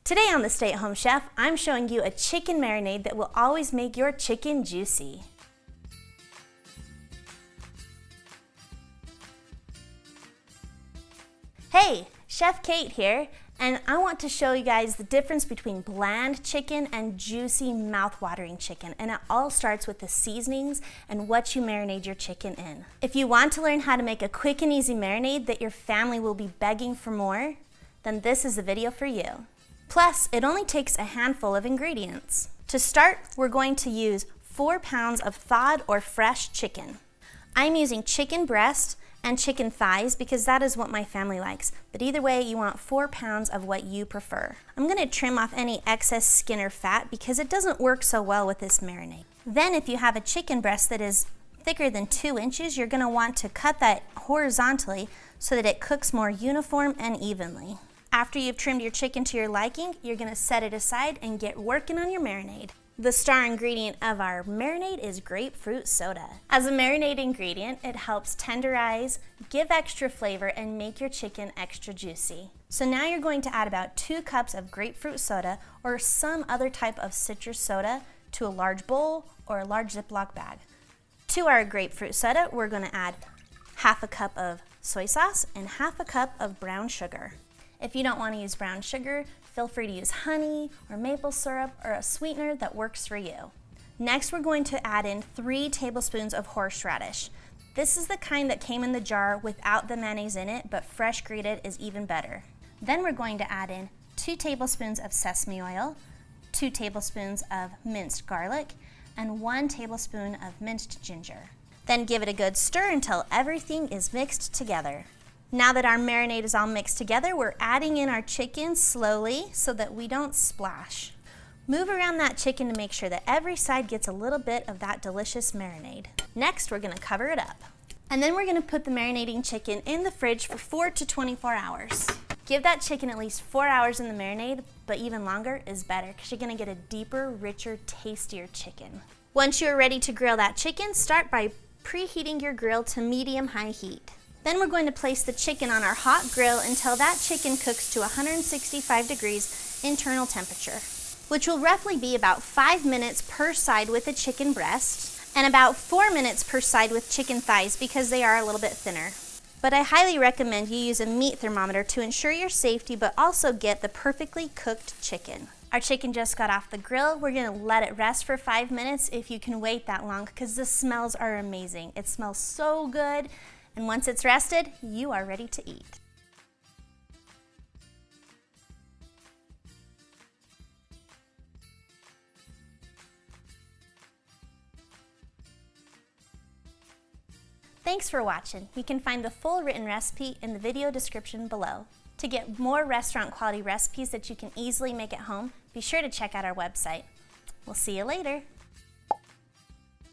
Today on the Stay at Home Chef, I'm showing you a chicken marinade that will always make your chicken juicy. Hey, Chef Kate here, and I want to show you guys the difference between bland chicken and juicy, mouth-watering chicken, and it all starts with the seasonings and what you marinate your chicken in. If you want to learn how to make a quick and easy marinade that your family will be begging for more, then this is the video for you. Plus, it only takes a handful of ingredients. To start, we're going to use 4 pounds of thawed or fresh chicken. I'm using chicken breast and chicken thighs because that is what my family likes. But either way, you want 4 pounds of what you prefer. I'm gonna trim off any excess skin or fat because it doesn't work so well with this marinade. Then if you have a chicken breast that is thicker than 2 inches, you're gonna want to cut that horizontally so that it cooks more uniform and evenly. After you've trimmed your chicken to your liking, you're gonna set it aside and get working on your marinade. The star ingredient of our marinade is grapefruit soda. As a marinade ingredient, it helps tenderize, give extra flavor, and make your chicken extra juicy. So now you're going to add about 2 cups of grapefruit soda or some other type of citrus soda to a large bowl or a large Ziploc bag. To our grapefruit soda, we're gonna add 1/2 cup of soy sauce and 1/2 cup of brown sugar. If you don't want to use brown sugar, feel free to use honey or maple syrup or a sweetener that works for you. Next, we're going to add in 3 tablespoons of horseradish. This is the kind that came in the jar without the mayonnaise in it, but fresh grated is even better. Then we're going to add in 2 tablespoons of sesame oil, 2 tablespoons of minced garlic, and 1 tablespoon of minced ginger. Then give it a good stir until everything is mixed together. Now that our marinade is all mixed together, we're adding in our chicken slowly so that we don't splash. Move around that chicken to make sure that every side gets a little bit of that delicious marinade. Next, we're gonna cover it up. And then we're gonna put the marinating chicken in the fridge for 4 to 24 hours. Give that chicken at least 4 hours in the marinade, but even longer is better because you're gonna get a deeper, richer, tastier chicken. Once you're ready to grill that chicken, start by preheating your grill to medium-high heat. Then we're going to place the chicken on our hot grill until that chicken cooks to 165 degrees internal temperature, which will roughly be about 5 minutes per side with the chicken breast and about 4 minutes per side with chicken thighs because they are a little bit thinner. But I highly recommend you use a meat thermometer to ensure your safety but also get the perfectly cooked chicken. Our chicken just got off the grill. We're gonna let it rest for 5 minutes if you can wait that long because the smells are amazing. It smells so good. And once it's rested, you are ready to eat. Thanks for watching. You can find the full written recipe in the video description below. To get more restaurant quality recipes that you can easily make at home, be sure to check out our website. We'll see you later.